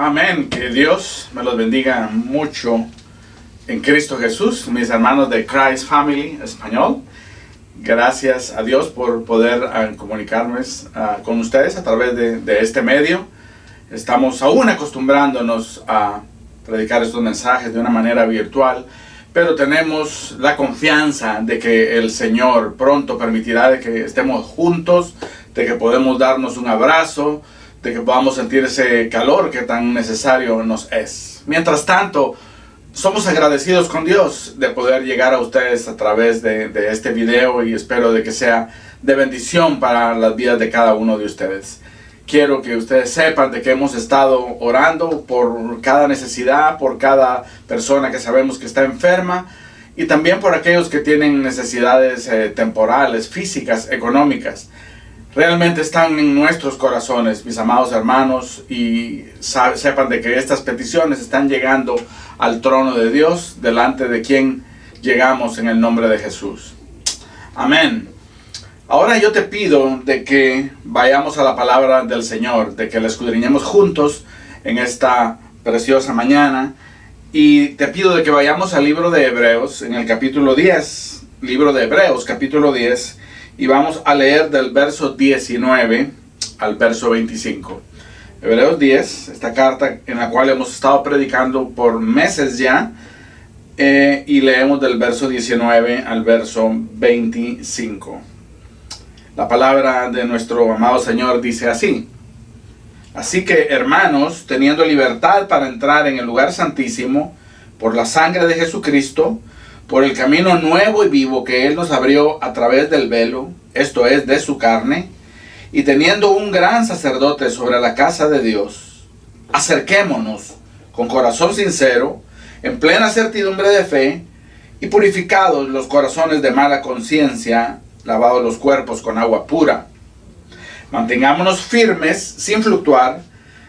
Amén. Que Dios me los bendiga mucho en Cristo Jesús, mis hermanos de Christ Family Español. Gracias a Dios por poder comunicarme con ustedes a través de este medio. Estamos aún acostumbrándonos a predicar estos mensajes de una manera virtual, pero tenemos la confianza de que el Señor pronto permitirá de que estemos juntos, de que podemos darnos un abrazo, de que podamos sentir ese calor que tan necesario nos es. Mientras tanto, somos agradecidos con Dios de poder llegar a ustedes a través de este video, y espero de que sea de bendición para las vidas de cada uno de ustedes. Quiero que ustedes sepan de que hemos estado orando por cada necesidad, por cada persona que sabemos que está enferma, y también por aquellos que tienen necesidades temporales, físicas, económicas. Realmente están en nuestros corazones, mis amados hermanos, y sepan de que estas peticiones están llegando al trono de Dios, delante de quien llegamos en el nombre de Jesús. Amén. Ahora yo te pido de que vayamos a la palabra del Señor, de que la escudriñemos juntos en esta preciosa mañana, y te pido de que vayamos al libro de Hebreos, en el capítulo 10, libro de Hebreos, capítulo 10, y vamos a leer del verso 19 al verso 25. Hebreos 10, esta carta en la cual hemos estado predicando por meses ya, y leemos del verso 19 al verso 25. La palabra de nuestro amado Señor dice así: Así que, hermanos, teniendo libertad para entrar en el lugar santísimo por la sangre de Jesucristo, por el camino nuevo y vivo que Él nos abrió a través del velo, esto es, de su carne, y teniendo un gran sacerdote sobre la casa de Dios, acerquémonos con corazón sincero, en plena certidumbre de fe, y purificados los corazones de mala conciencia, lavados los cuerpos con agua pura. Mantengámonos firmes, sin fluctuar,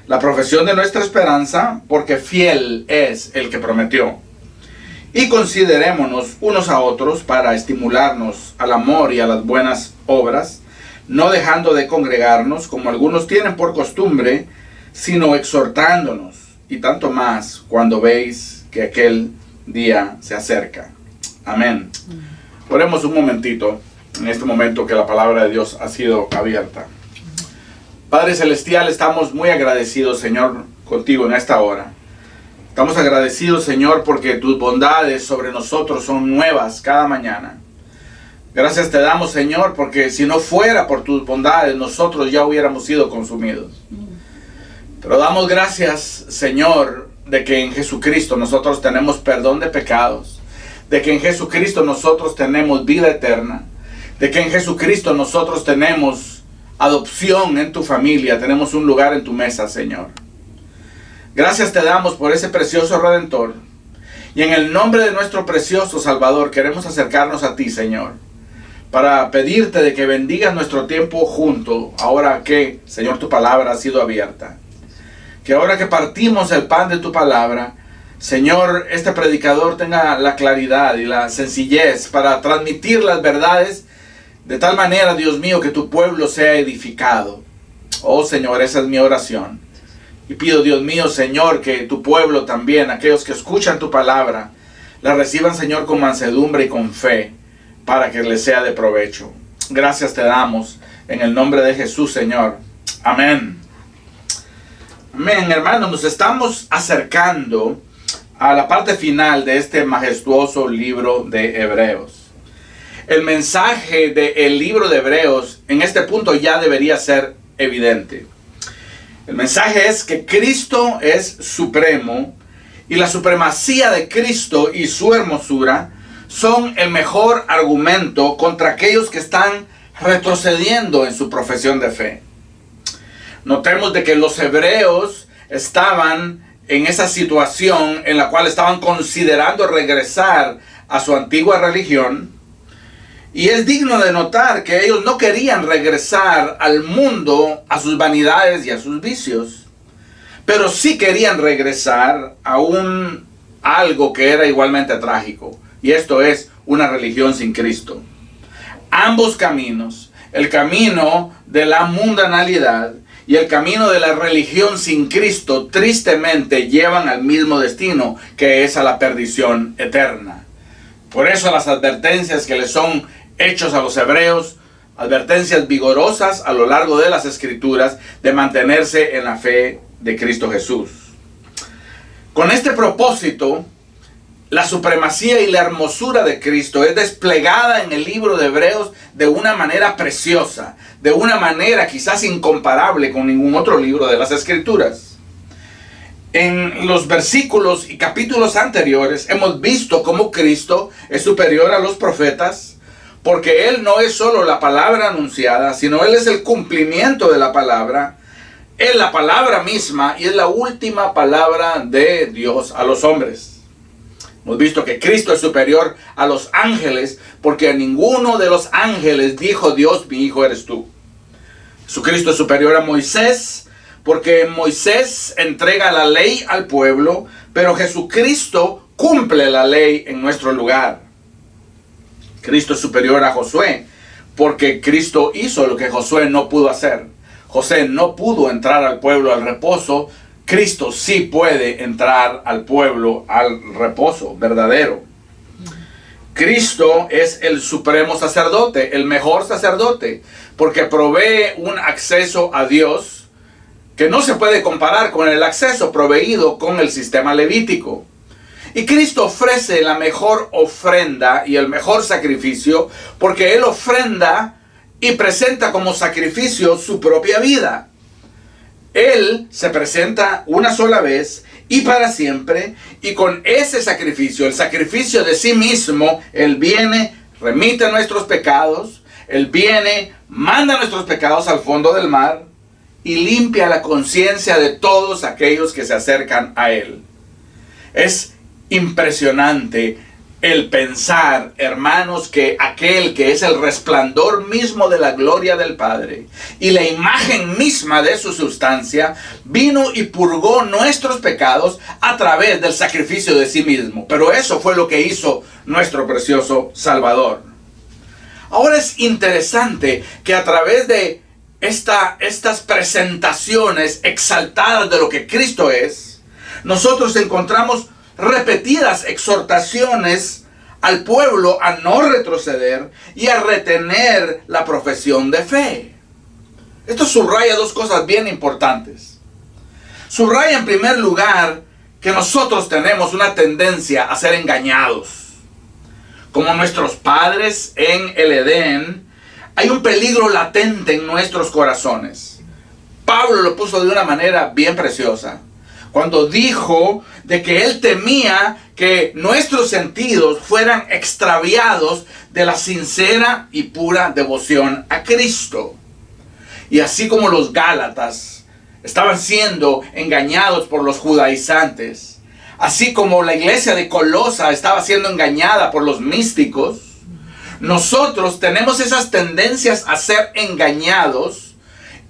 la profesión de nuestra esperanza, porque fiel es el que prometió. Y considerémonos unos a otros para estimularnos al amor y a las buenas obras, no dejando de congregarnos como algunos tienen por costumbre, sino exhortándonos, y tanto más cuando veis que aquel día se acerca. Amén. Oremos un momentito, en este momento que la palabra de Dios ha sido abierta. Padre Celestial, estamos muy agradecidos, Señor, contigo en esta hora. Estamos agradecidos, Señor, porque tus bondades sobre nosotros son nuevas cada mañana. Gracias te damos, Señor, porque si no fuera por tus bondades, nosotros ya hubiéramos sido consumidos. Pero damos gracias, Señor, de que en Jesucristo nosotros tenemos perdón de pecados, de que en Jesucristo nosotros tenemos vida eterna, de que en Jesucristo nosotros tenemos adopción en tu familia, tenemos un lugar en tu mesa, Señor. Gracias te damos por ese precioso Redentor. Y en el nombre de nuestro precioso Salvador queremos acercarnos a ti, Señor, para pedirte de que bendigas nuestro tiempo junto, ahora que, Señor, tu palabra ha sido abierta. Que ahora que partimos el pan de tu palabra, Señor, este predicador tenga la claridad y la sencillez para transmitir las verdades de tal manera, Dios mío, que tu pueblo sea edificado. Oh, Señor, esa es mi oración. Y pido, Dios mío, Señor, que tu pueblo también, aquellos que escuchan tu palabra, la reciban, Señor, con mansedumbre y con fe, para que les sea de provecho. Gracias te damos en el nombre de Jesús, Señor. Amén. Amén, hermanos. Nos estamos acercando a la parte final de este majestuoso libro de Hebreos. El mensaje del libro de Hebreos en este punto ya debería ser evidente. El mensaje es que Cristo es supremo, y la supremacía de Cristo y su hermosura son el mejor argumento contra aquellos que están retrocediendo en su profesión de fe. Notemos de que los hebreos estaban en esa situación en la cual estaban considerando regresar a su antigua religión. Y es digno de notar que ellos no querían regresar al mundo, a sus vanidades y a sus vicios, pero sí querían regresar a algo que era igualmente trágico, y esto es una religión sin Cristo. Ambos caminos, el camino de la mundanalidad y el camino de la religión sin Cristo tristemente llevan al mismo destino, que es a la perdición eterna. Por eso las advertencias que le son hechos a los hebreos, advertencias vigorosas a lo largo de las Escrituras de mantenerse en la fe de Cristo Jesús. Con este propósito, la supremacía y la hermosura de Cristo es desplegada en el libro de Hebreos de una manera preciosa, de una manera quizás incomparable con ningún otro libro de las Escrituras. En los versículos y capítulos anteriores hemos visto cómo Cristo es superior a los profetas, porque Él no es solo la palabra anunciada, sino Él es el cumplimiento de la palabra. Es la palabra misma y es la última palabra de Dios a los hombres. Hemos visto que Cristo es superior a los ángeles, porque a ninguno de los ángeles dijo Dios, mi hijo eres tú. Jesucristo es superior a Moisés, porque Moisés entrega la ley al pueblo, pero Jesucristo cumple la ley en nuestro lugar. Cristo es superior a Josué, porque Cristo hizo lo que Josué no pudo hacer. José no pudo entrar al pueblo al reposo. Cristo sí puede entrar al pueblo al reposo verdadero. Cristo es el supremo sacerdote, el mejor sacerdote, porque provee un acceso a Dios que no se puede comparar con el acceso proveído con el sistema levítico. Y Cristo ofrece la mejor ofrenda y el mejor sacrificio, porque Él ofrenda y presenta como sacrificio su propia vida. Él se presenta una sola vez y para siempre, y con ese sacrificio, el sacrificio de sí mismo, Él viene, remite nuestros pecados, Él viene, manda nuestros pecados al fondo del mar y limpia la conciencia de todos aquellos que se acercan a Él. Es impresionante el pensar, hermanos, que aquel que es el resplandor mismo de la gloria del Padre y la imagen misma de su sustancia, vino y purgó nuestros pecados a través del sacrificio de sí mismo. Pero eso fue lo que hizo nuestro precioso Salvador. Ahora es interesante que a través de estas presentaciones exaltadas de lo que Cristo es, nosotros encontramos repetidas exhortaciones al pueblo a no retroceder y a retener la profesión de fe. Esto subraya dos cosas bien importantes. Subraya en primer lugar que nosotros tenemos una tendencia a ser engañados. Como nuestros padres en el Edén, hay un peligro latente en nuestros corazones. Pablo lo puso de una manera bien preciosa cuando dijo de que él temía que nuestros sentidos fueran extraviados de la sincera y pura devoción a Cristo. Y así como los Gálatas estaban siendo engañados por los judaizantes, así como la iglesia de Colosa estaba siendo engañada por los místicos, nosotros tenemos esas tendencias a ser engañados.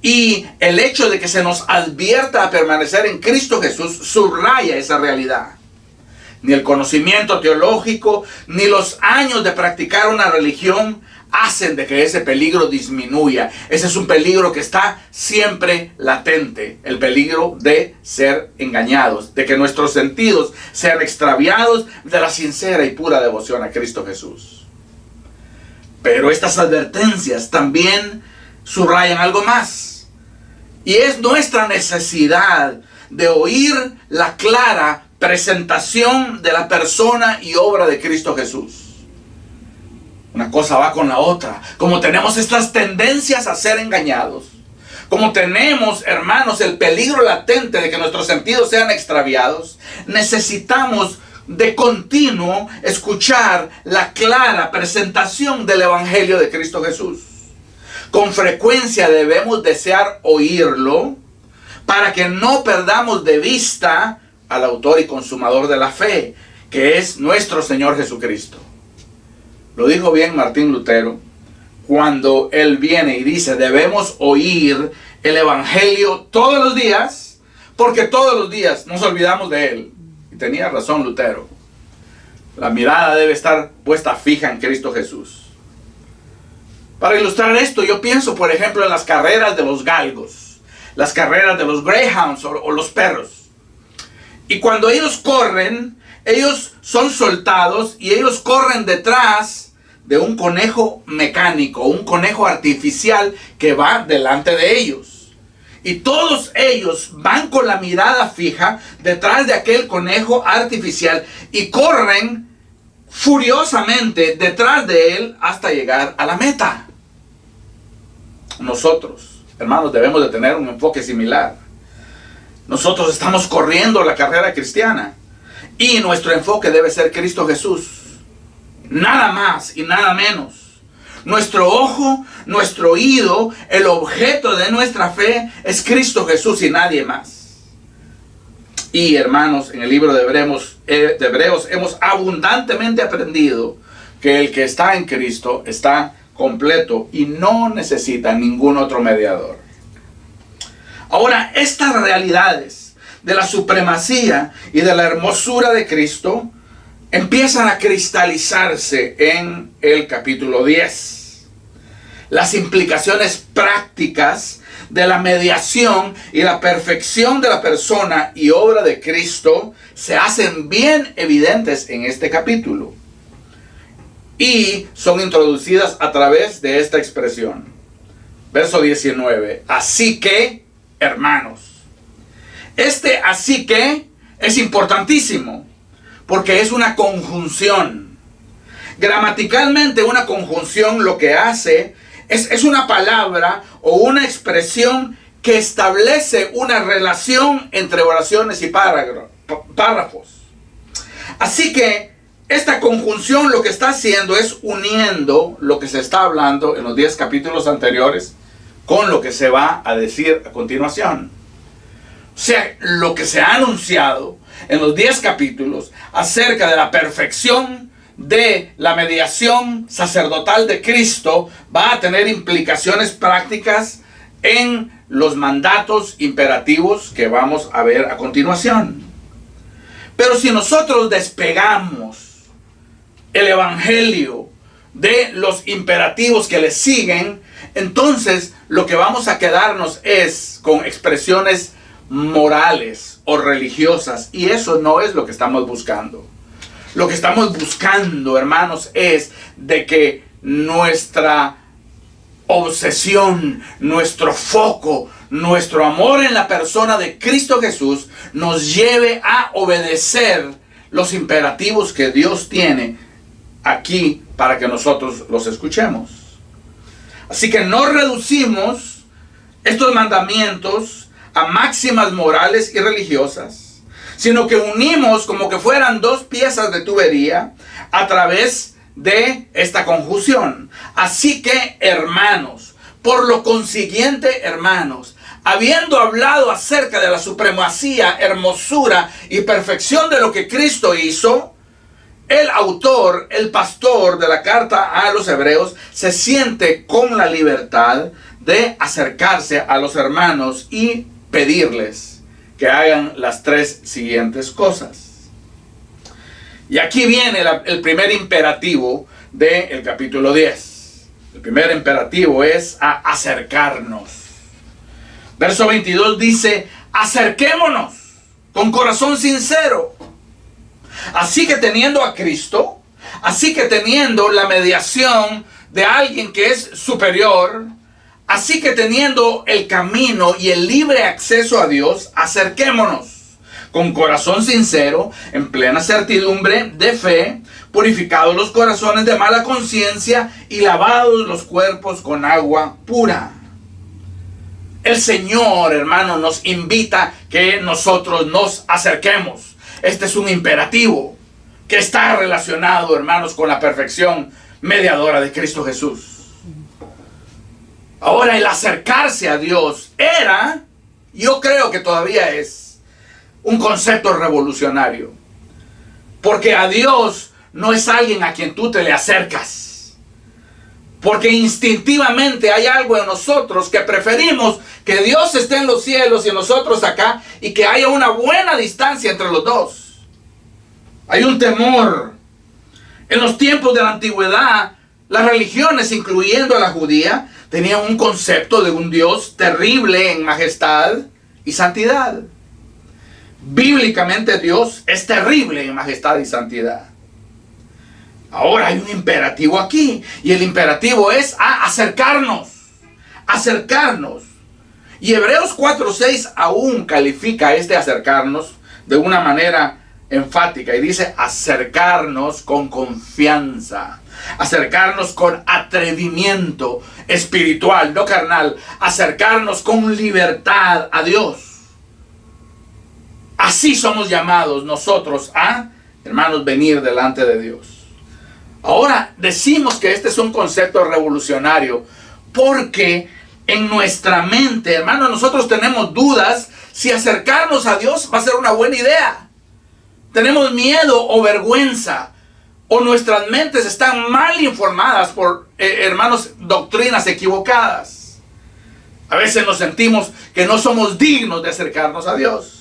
Y el hecho de que se nos advierta a permanecer en Cristo Jesús subraya esa realidad. Ni el conocimiento teológico, ni los años de practicar una religión hacen de que ese peligro disminuya. Ese es un peligro que está siempre latente. El peligro de ser engañados, de que nuestros sentidos sean extraviados de la sincera y pura devoción a Cristo Jesús. Pero estas advertencias también subrayan algo más. Y es nuestra necesidad de oír la clara presentación de la persona y obra de Cristo Jesús. Una cosa va con la otra. Como tenemos estas tendencias a ser engañados, como tenemos, hermanos, el peligro latente de que nuestros sentidos sean extraviados, necesitamos de continuo escuchar la clara presentación del Evangelio de Cristo Jesús. Con frecuencia debemos desear oírlo para que no perdamos de vista al autor y consumador de la fe, que es nuestro Señor Jesucristo. Lo dijo bien Martín Lutero cuando él viene y dice: debemos oír el Evangelio todos los días, porque todos los días nos olvidamos de él. Y tenía razón Lutero. La mirada debe estar puesta fija en Cristo Jesús. Para ilustrar esto, yo pienso, por ejemplo, en las carreras de los galgos. las carreras de los greyhounds o los perros. Y cuando ellos corren, ellos son soltados y ellos corren detrás de un conejo mecánico, un conejo artificial que va delante de ellos. Y todos ellos van con la mirada fija detrás de aquel conejo artificial y corren furiosamente detrás de él hasta llegar a la meta. Nosotros, hermanos, debemos de tener un enfoque similar. Nosotros estamos corriendo la carrera cristiana y nuestro enfoque debe ser Cristo Jesús. Nada más y nada menos. Nuestro ojo, nuestro oído, el objeto de nuestra fe es Cristo Jesús y nadie más. Y hermanos, en el libro de Hebreos hemos abundantemente aprendido que el que está en Cristo está completo y no necesita ningún otro mediador. Ahora, estas realidades de la supremacía y de la hermosura de Cristo empiezan a cristalizarse en el capítulo 10. Las implicaciones prácticas de la mediación y la perfección de la persona y obra de Cristo se hacen bien evidentes en este capítulo. Y son introducidas a través de esta expresión. Verso 19. Así que, hermanos. Este así que es importantísimo porque es una conjunción. Gramaticalmente una conjunción lo que hace es una palabra o una expresión que establece una relación entre oraciones y párrafos. Así que esta conjunción lo que está haciendo es uniendo lo que se está hablando en los 10 capítulos anteriores con lo que se va a decir a continuación. O sea, lo que se ha anunciado en los 10 capítulos acerca de la perfección de la mediación sacerdotal de Cristo va a tener implicaciones prácticas en los mandatos imperativos que vamos a ver a continuación. Pero si nosotros despegamos el evangelio de los imperativos que le siguen, entonces lo que vamos a quedarnos es con expresiones morales o religiosas, y eso no es lo que estamos buscando. Lo que estamos buscando, hermanos, es de que nuestra obsesión, nuestro foco, nuestro amor en la persona de Cristo Jesús nos lleve a obedecer los imperativos que Dios tiene aquí para que nosotros los escuchemos. Así que no reducimos estos mandamientos a máximas morales y religiosas, sino que unimos como que fueran dos piezas de tubería a través de esta conjunción. Así que, hermanos, por lo consiguiente, hermanos, habiendo hablado acerca de la supremacía, hermosura y perfección de lo que Cristo hizo, el autor, el pastor de la carta a los hebreos, se siente con la libertad de acercarse a los hermanos y pedirles que hagan las 3 siguientes cosas. Y aquí viene el primer imperativo del capítulo 10. El primer imperativo es a acercarnos. Verso 22 dice: acerquémonos con corazón sincero. Así que teniendo a Cristo, así que teniendo la mediación de alguien que es superior, así que teniendo el camino y el libre acceso a Dios, acerquémonos con corazón sincero, en plena certidumbre de fe, purificados los corazones de mala conciencia y lavados los cuerpos con agua pura. El Señor, hermano, nos invita que nosotros nos acerquemos. Este es un imperativo que está relacionado, hermanos, con la perfección mediadora de Cristo Jesús. Ahora, el acercarse a Dios era, yo creo que todavía es, un concepto revolucionario. Porque a Dios no es alguien a quien tú te le acercas. Porque instintivamente hay algo en nosotros que preferimos que Dios esté en los cielos y nosotros acá, y que haya una buena distancia entre los dos. Hay un temor. En los tiempos de la antigüedad, las religiones, incluyendo a la judía, tenían un concepto de un Dios terrible en majestad y santidad. Bíblicamente Dios es terrible en majestad y santidad. Ahora hay un imperativo aquí, y el imperativo es a acercarnos. Acercarnos. Y Hebreos 4:6 aún califica este acercarnos de una manera enfática y dice acercarnos con confianza, acercarnos con atrevimiento espiritual, no carnal, acercarnos con libertad a Dios. Así somos llamados nosotros a, hermanos, venir delante de Dios. Ahora decimos que este es un concepto revolucionario porque en nuestra mente, hermanos, nosotros tenemos dudas si acercarnos a Dios va a ser una buena idea. Tenemos miedo o vergüenza, o nuestras mentes están mal informadas por, hermanos, doctrinas equivocadas. A veces nos sentimos que no somos dignos de acercarnos a Dios.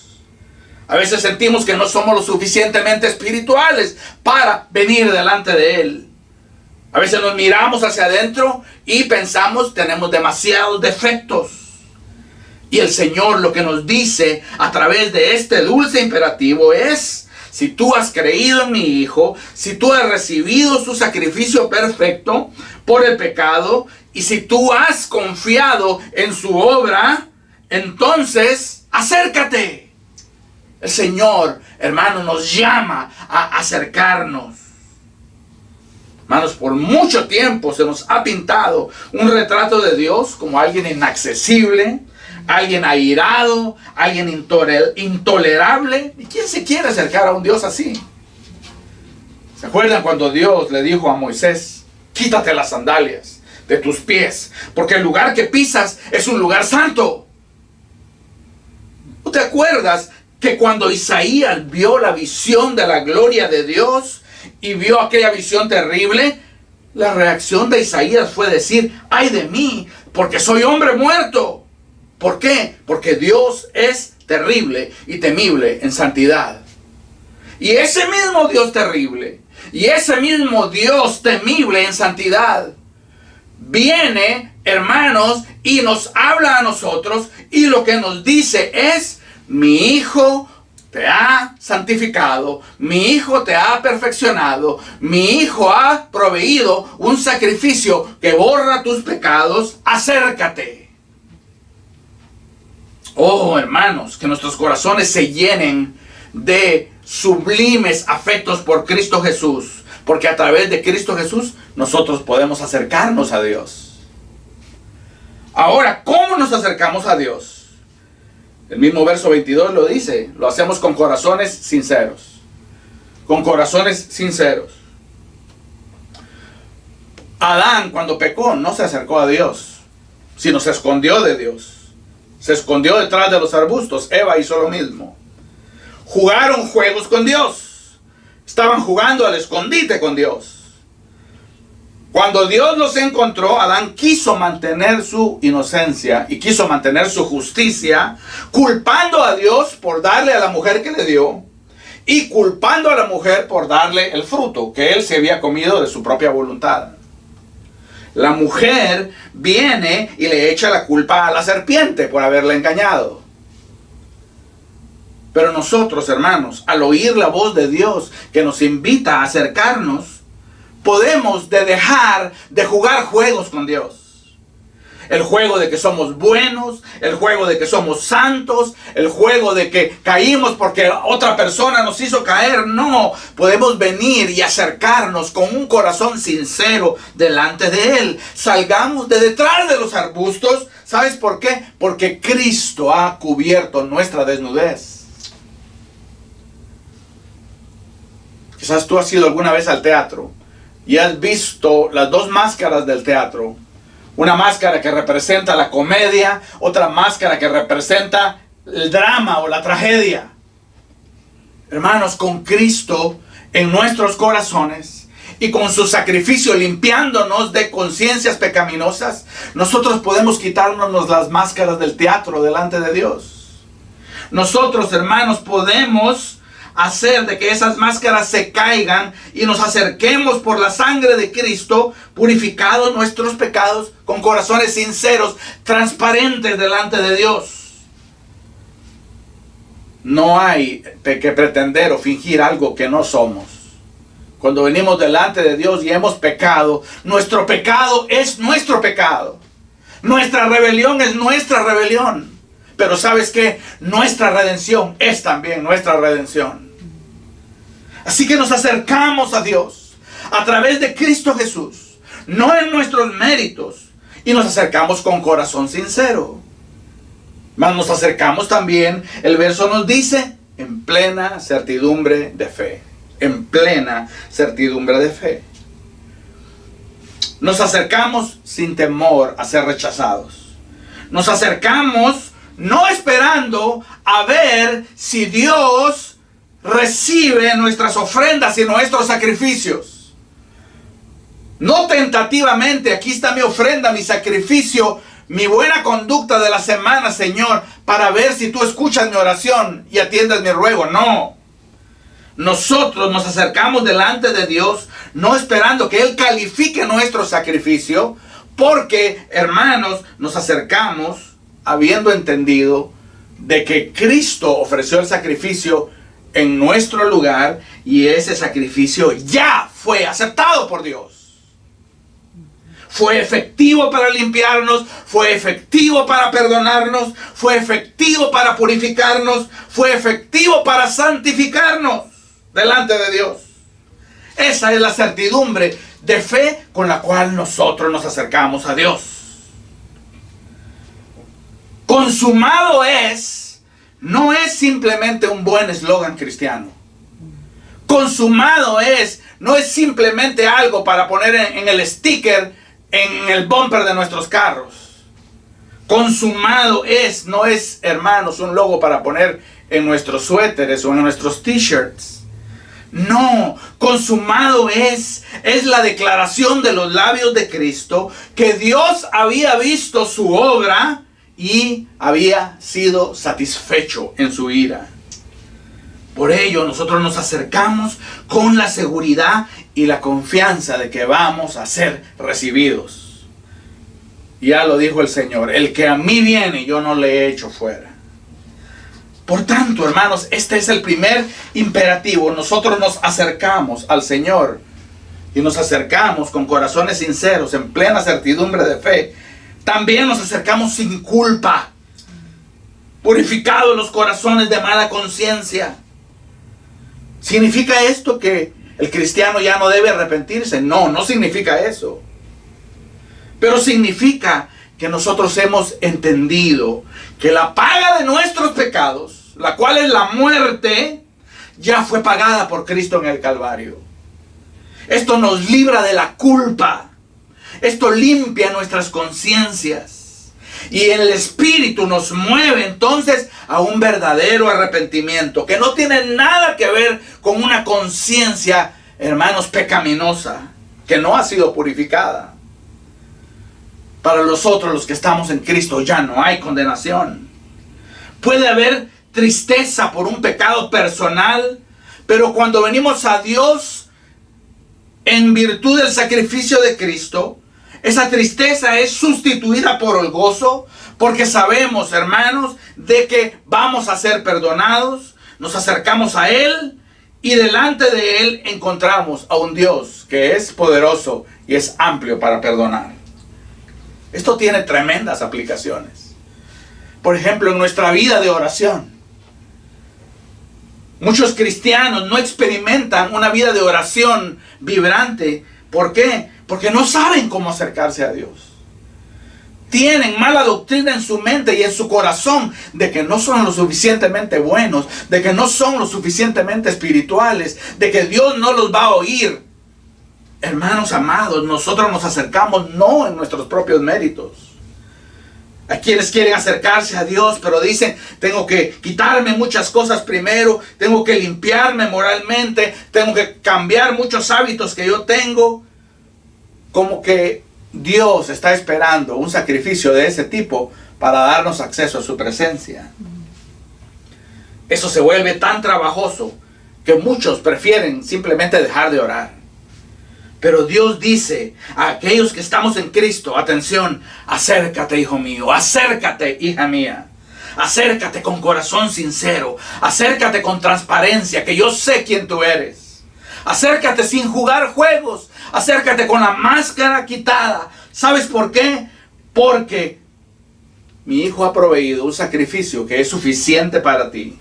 A veces sentimos que no somos lo suficientemente espirituales para venir delante de Él. A veces nos miramos hacia adentro y pensamos tenemos demasiados defectos. Y el Señor lo que nos dice a través de este dulce imperativo es: si tú has creído en mi Hijo, si tú has recibido su sacrificio perfecto por el pecado, y si tú has confiado en su obra, entonces acércate. El Señor, hermano, nos llama a acercarnos. Hermanos, por mucho tiempo se nos ha pintado un retrato de Dios como alguien inaccesible, alguien airado, alguien intolerable. ¿Y quién se quiere acercar a un Dios así? ¿Se acuerdan cuando Dios le dijo a Moisés: quítate las sandalias de tus pies, porque el lugar que pisas es un lugar santo? ¿No te acuerdas que cuando Isaías vio la visión de la gloria de Dios y vio aquella visión terrible, la reacción de Isaías fue decir: ¡ay de mí, porque soy hombre muerto! ¿Por qué? Porque Dios es terrible y temible en santidad. Y ese mismo Dios terrible y ese mismo Dios temible en santidad viene, hermanos, y nos habla a nosotros, y lo que nos dice es: mi Hijo te ha santificado, mi Hijo te ha perfeccionado, mi Hijo ha proveído un sacrificio que borra tus pecados, acércate. Oh, hermanos, que nuestros corazones se llenen de sublimes afectos por Cristo Jesús, porque a través de Cristo Jesús nosotros podemos acercarnos a Dios. Ahora, ¿cómo nos acercamos a Dios? El mismo verso 22 lo dice: lo hacemos con corazones sinceros. Con corazones sinceros. Adán, cuando pecó, no se acercó a Dios, sino se escondió de Dios. Se escondió detrás de los arbustos. Eva hizo lo mismo. Jugaron juegos con Dios. Estaban jugando al escondite con Dios. Cuando Dios los encontró, Adán quiso mantener su inocencia y quiso mantener su justicia, culpando a Dios por darle a la mujer que le dio y culpando a la mujer por darle el fruto que él se había comido de su propia voluntad. La mujer viene y le echa la culpa a la serpiente por haberla engañado. Pero nosotros, hermanos, al oír la voz de Dios que nos invita a acercarnos, podemos dejar de jugar juegos con Dios. El juego de que somos buenos, el juego de que somos santos, el juego de que caímos porque otra persona nos hizo caer. No, podemos venir y acercarnos con un corazón sincero delante de Él. Salgamos de detrás de los arbustos. ¿Sabes por qué? Porque Cristo ha cubierto nuestra desnudez. Quizás tú has ido alguna vez al teatro y has visto las dos máscaras del teatro. Una máscara que representa la comedia, otra máscara que representa el drama o la tragedia. Hermanos, con Cristo en nuestros corazones y con su sacrificio limpiándonos de conciencias pecaminosas, nosotros podemos quitarnos las máscaras del teatro delante de Dios. Nosotros, hermanos, podemos hacer de que esas máscaras se caigan y nos acerquemos por la sangre de Cristo, purificados nuestros pecados, con corazones sinceros, transparentes delante de Dios. No hay que pretender o fingir algo que no somos. Cuando venimos delante de Dios y hemos pecado, nuestro pecado es nuestro pecado. Nuestra rebelión es nuestra rebelión. Pero ¿sabes qué? Nuestra redención es también nuestra redención. Así que nos acercamos a Dios a través de Cristo Jesús, no en nuestros méritos, y nos acercamos con corazón sincero. Mas nos acercamos también, el verso nos dice, en plena certidumbre de fe. En plena certidumbre de fe. Nos acercamos sin temor a ser rechazados. Nos acercamos no esperando a ver si Dios recibe nuestras ofrendas y nuestros sacrificios. No tentativamente, aquí está mi ofrenda, mi sacrificio, mi buena conducta de la semana, Señor, para ver si tú escuchas mi oración y atiendes mi ruego. No. Nosotros nos acercamos delante de Dios, no esperando que Él califique nuestro sacrificio, porque, hermanos, nos acercamos habiendo entendido de que Cristo ofreció el sacrificio en nuestro lugar y ese sacrificio ya fue aceptado por Dios. Fue efectivo para limpiarnos, fue efectivo para perdonarnos, fue efectivo para purificarnos, fue efectivo para santificarnos delante de Dios. Esa es la certidumbre de fe con la cual nosotros nos acercamos a Dios. Consumado es, no es simplemente un buen eslogan cristiano. Consumado es, no es simplemente algo para poner en el sticker, en el bumper de nuestros carros. Consumado es, no es, hermanos, un logo para poner en nuestros suéteres o en nuestros t-shirts. No, consumado es la declaración de los labios de Cristo que Dios había visto su obra y había sido satisfecho en su ira. Por ello nosotros nos acercamos con la seguridad y la confianza de que vamos a ser recibidos. Ya lo dijo el Señor, el que a mí viene yo no le echo fuera. Por tanto, hermanos, este es el primer imperativo. Nosotros nos acercamos al Señor y nos acercamos con corazones sinceros, en plena certidumbre de fe. También nos acercamos sin culpa, purificados los corazones de mala conciencia. ¿Significa esto que el cristiano ya no debe arrepentirse? No, no significa eso. Pero significa que nosotros hemos entendido que la paga de nuestros pecados, la cual es la muerte, ya fue pagada por Cristo en el Calvario. Esto nos libra de la culpa. Esto limpia nuestras conciencias. Y el Espíritu nos mueve entonces a un verdadero arrepentimiento, que no tiene nada que ver con una conciencia, hermanos, pecaminosa, que no ha sido purificada. Para nosotros, los que estamos en Cristo, ya no hay condenación. Puede haber tristeza por un pecado personal, pero cuando venimos a Dios en virtud del sacrificio de Cristo, esa tristeza es sustituida por el gozo, porque sabemos, hermanos, de que vamos a ser perdonados. Nos acercamos a Él y delante de Él encontramos a un Dios que es poderoso y es amplio para perdonar. Esto tiene tremendas aplicaciones. Por ejemplo, en nuestra vida de oración, muchos cristianos no experimentan una vida de oración vibrante. ¿Por qué? Porque no saben cómo acercarse a Dios. Tienen mala doctrina en su mente y en su corazón de que no son lo suficientemente buenos, de que no son lo suficientemente espirituales, de que Dios no los va a oír. Hermanos amados, nosotros nos acercamos no en nuestros propios méritos. Hay quienes quieren acercarse a Dios, pero dicen, tengo que quitarme muchas cosas primero, tengo que limpiarme moralmente, tengo que cambiar muchos hábitos que yo tengo. Como que Dios está esperando un sacrificio de ese tipo para darnos acceso a su presencia. Eso se vuelve tan trabajoso que muchos prefieren simplemente dejar de orar. Pero Dios dice a aquellos que estamos en Cristo, atención, acércate, hijo mío, acércate, hija mía. Acércate con corazón sincero, acércate con transparencia, que yo sé quién tú eres. Acércate sin jugar juegos, acércate con la máscara quitada. ¿Sabes por qué? Porque mi hijo ha proveído un sacrificio que es suficiente para ti.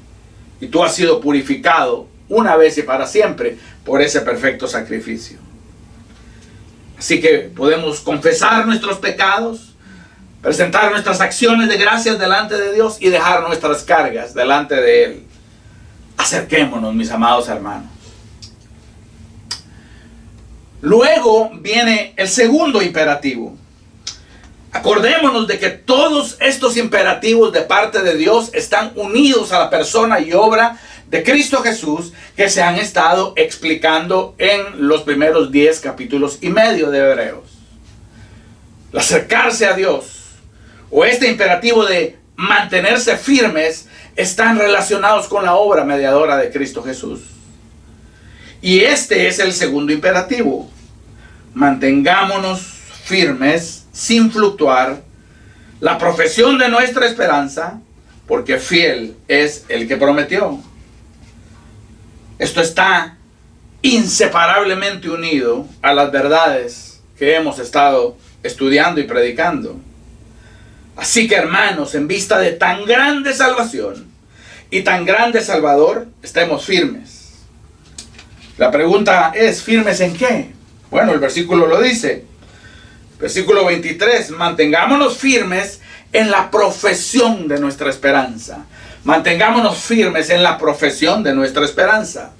Y tú has sido purificado una vez y para siempre por ese perfecto sacrificio. Así que podemos confesar nuestros pecados, presentar nuestras acciones de gracias delante de Dios y dejar nuestras cargas delante de Él. Acerquémonos, mis amados hermanos. Luego viene el segundo imperativo. Acordémonos de que todos estos imperativos de parte de Dios están unidos a la persona y obra de Cristo Jesús, que se han estado explicando en los primeros 10 capítulos y medio de Hebreos. El acercarse a Dios, o este imperativo de mantenerse firmes, están relacionados con la obra mediadora de Cristo Jesús. Y este es el segundo imperativo. Mantengámonos firmes sin fluctuar la profesión de nuestra esperanza, porque fiel es el que prometió. Esto está inseparablemente unido a las verdades que hemos estado estudiando y predicando. Así que, hermanos, en vista de tan grande salvación y tan grande Salvador, estemos firmes. La pregunta es, ¿firmes en qué? Bueno, el versículo lo dice. Versículo 23, mantengámonos firmes en la profesión de nuestra esperanza. Mantengámonos firmes en la profesión de nuestra esperanza.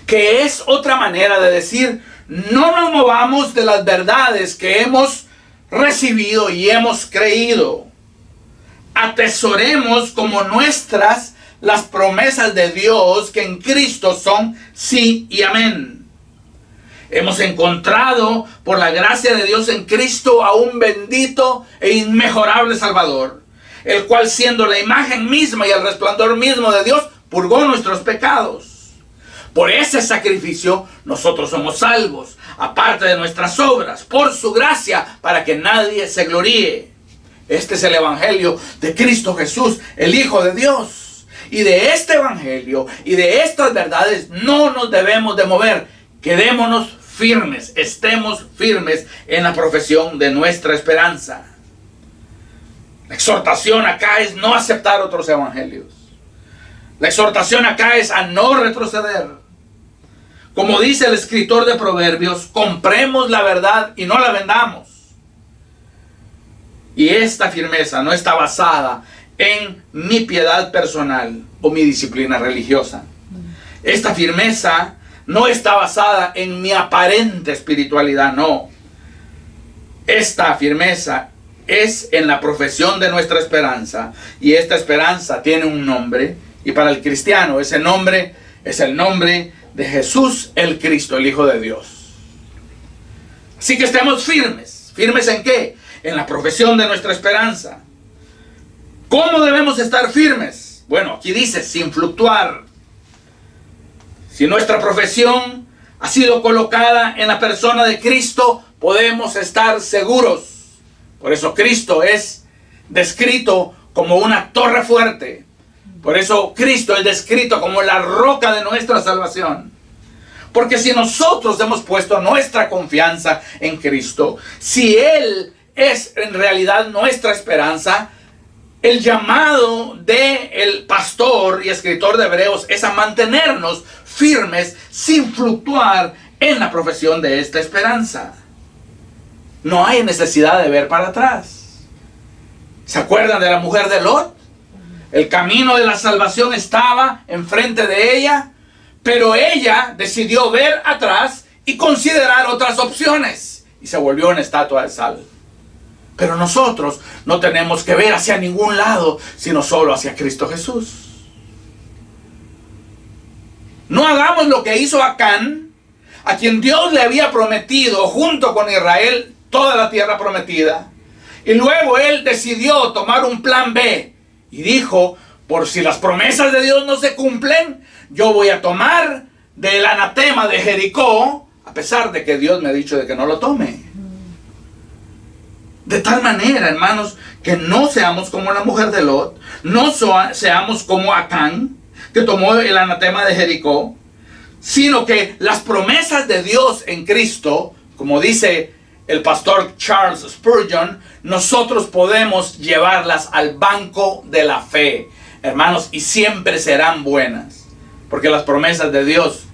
Que es otra manera de decir, no nos movamos de las verdades que hemos recibido y hemos creído. Atesoremos como nuestras las promesas de Dios que en Cristo son sí y amén. Hemos encontrado por la gracia de Dios en Cristo a un bendito e inmejorable Salvador, el cual, siendo la imagen misma y el resplandor mismo de Dios, purgó nuestros pecados. Por ese sacrificio nosotros somos salvos, aparte de nuestras obras, por su gracia, para que nadie se gloríe. Este es el evangelio de Cristo Jesús, el Hijo de Dios. Y de este evangelio y de estas verdades no nos debemos de mover. Quedémonos firmes, estemos firmes en la profesión de nuestra esperanza. La exhortación acá es no aceptar otros evangelios. La exhortación acá es a no retroceder. Como dice el escritor de Proverbios, compremos la verdad y no la vendamos. Y esta firmeza no está basada en mi piedad personal o mi disciplina religiosa. Esta firmeza no está basada en mi aparente espiritualidad, no. Esta firmeza es en la profesión de nuestra esperanza. Y esta esperanza tiene un nombre. Y para el cristiano ese nombre es el nombre de Jesús el Cristo, el Hijo de Dios. Así que estemos firmes. ¿Firmes en qué? En la profesión de nuestra esperanza. ¿Cómo debemos estar firmes? Bueno, aquí dice, sin fluctuar. Si nuestra profesión ha sido colocada en la persona de Cristo, podemos estar seguros. Por eso Cristo es descrito como una torre fuerte. Por eso Cristo es descrito como la roca de nuestra salvación. Porque si nosotros hemos puesto nuestra confianza en Cristo, si Él es en realidad nuestra esperanza, el llamado del pastor y escritor de Hebreos es a mantenernos firmes sin fluctuar en la profesión de esta esperanza. No hay necesidad de ver para atrás. ¿Se acuerdan de la mujer de Lot? El camino de la salvación estaba enfrente de ella, pero ella decidió ver atrás y considerar otras opciones y se volvió una estatua de sal. Pero nosotros no tenemos que ver hacia ningún lado, sino solo hacia Cristo Jesús. No hagamos lo que hizo Acán, a quien Dios le había prometido junto con Israel toda la tierra prometida. Y luego él decidió tomar un plan B y dijo, por si las promesas de Dios no se cumplen, yo voy a tomar del anatema de Jericó, a pesar de que Dios me ha dicho de que no lo tome. De tal manera, hermanos, que no seamos como la mujer de Lot, no seamos como Acán, que tomó el anatema de Jericó, sino que las promesas de Dios en Cristo, como dice el pastor Charles Spurgeon, nosotros podemos llevarlas al banco de la fe, hermanos, y siempre serán buenas, porque las promesas de Dios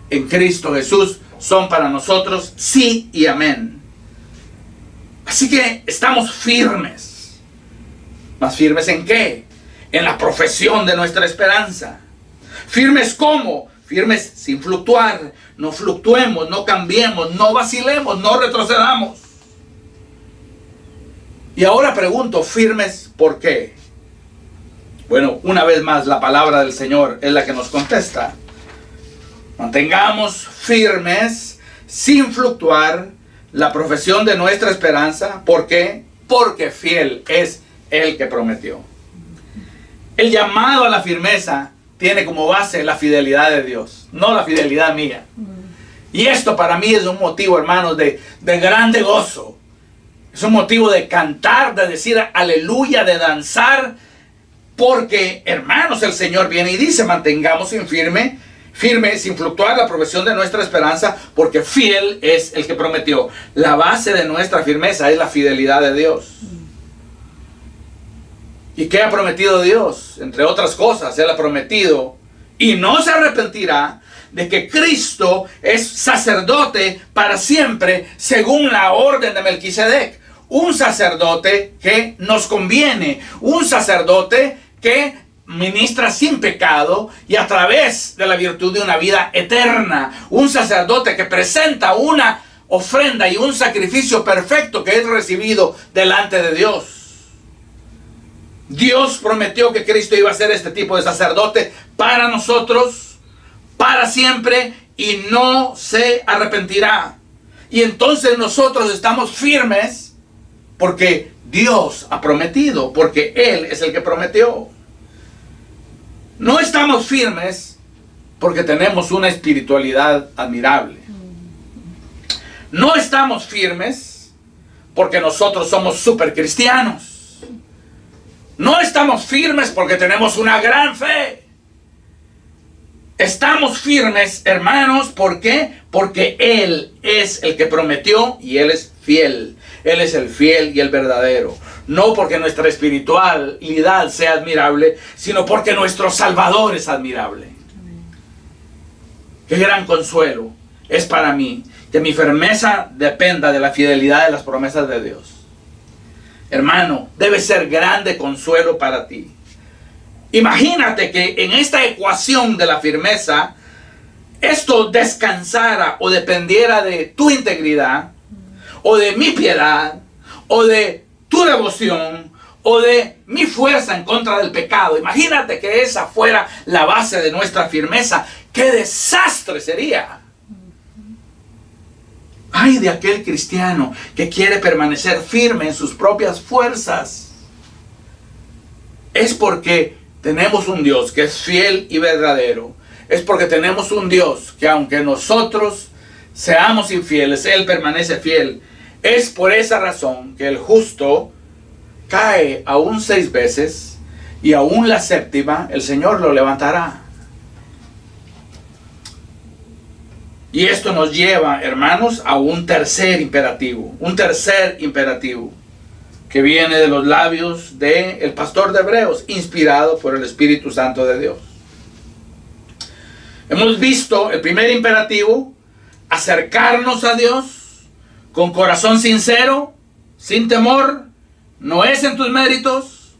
en Cristo Jesús son para nosotros sí y amén. Así que estamos firmes. ¿Más firmes en qué? En la profesión de nuestra esperanza. ¿Firmes cómo? Firmes sin fluctuar. No fluctuemos, no cambiemos, no vacilemos, no retrocedamos. Y ahora pregunto, ¿firmes por qué? Bueno, una vez más la palabra del Señor es la que nos contesta. Mantengamos firmes, sin fluctuar, la profesión de nuestra esperanza. ¿Por qué? Porque fiel es el que prometió. El llamado a la firmeza tiene como base la fidelidad de Dios, no la fidelidad mía. Y esto para mí es un motivo, hermanos, de grande gozo. Es un motivo de cantar, de decir aleluya, de danzar. Porque, hermanos, el Señor viene y dice, mantengamos firme, sin fluctuar la profesión de nuestra esperanza, porque fiel es el que prometió. La base de nuestra firmeza es la fidelidad de Dios. ¿Y qué ha prometido Dios? Entre otras cosas, Él ha prometido, y no se arrepentirá, de que Cristo es sacerdote para siempre, según la orden de Melquisedec. Un sacerdote que nos conviene, un sacerdote que ministra sin pecado y a través de la virtud de una vida eterna. Un sacerdote que presenta una ofrenda y un sacrificio perfecto que es recibido delante de Dios. Dios prometió que Cristo iba a ser este tipo de sacerdote para nosotros, para siempre, y no se arrepentirá. Y entonces nosotros estamos firmes porque Dios ha prometido, porque Él es el que prometió. No estamos firmes porque tenemos una espiritualidad admirable. No estamos firmes porque nosotros somos super cristianos. No estamos firmes porque tenemos una gran fe. Estamos firmes, hermanos, ¿por qué? Porque Él es el que prometió y Él es fiel. Él es el fiel y el verdadero. No porque nuestra espiritualidad sea admirable, sino porque nuestro Salvador es admirable. Qué gran consuelo es para mí que mi firmeza dependa de la fidelidad de las promesas de Dios. Hermano, debe ser grande consuelo para ti. Imagínate que en esta ecuación de la firmeza, esto descansara o dependiera de tu integridad, o de mi piedad, o de tu devoción, o de mi fuerza en contra del pecado. Imagínate que esa fuera la base de nuestra firmeza. ¡Qué desastre sería! Ay de aquel cristiano que quiere permanecer firme en sus propias fuerzas. Es porque tenemos un Dios que es fiel y verdadero. Es porque tenemos un Dios que aunque nosotros seamos infieles, Él permanece fiel. Es por esa razón que el justo cae aún 6 veces y aún la 7ª el Señor lo levantará. Y esto nos lleva, hermanos, a un tercer imperativo. Un tercer imperativo que viene de los labios del pastor de Hebreos, inspirado por el Espíritu Santo de Dios. Hemos visto el primer imperativo, acercarnos a Dios con corazón sincero, sin temor. No es en tus méritos.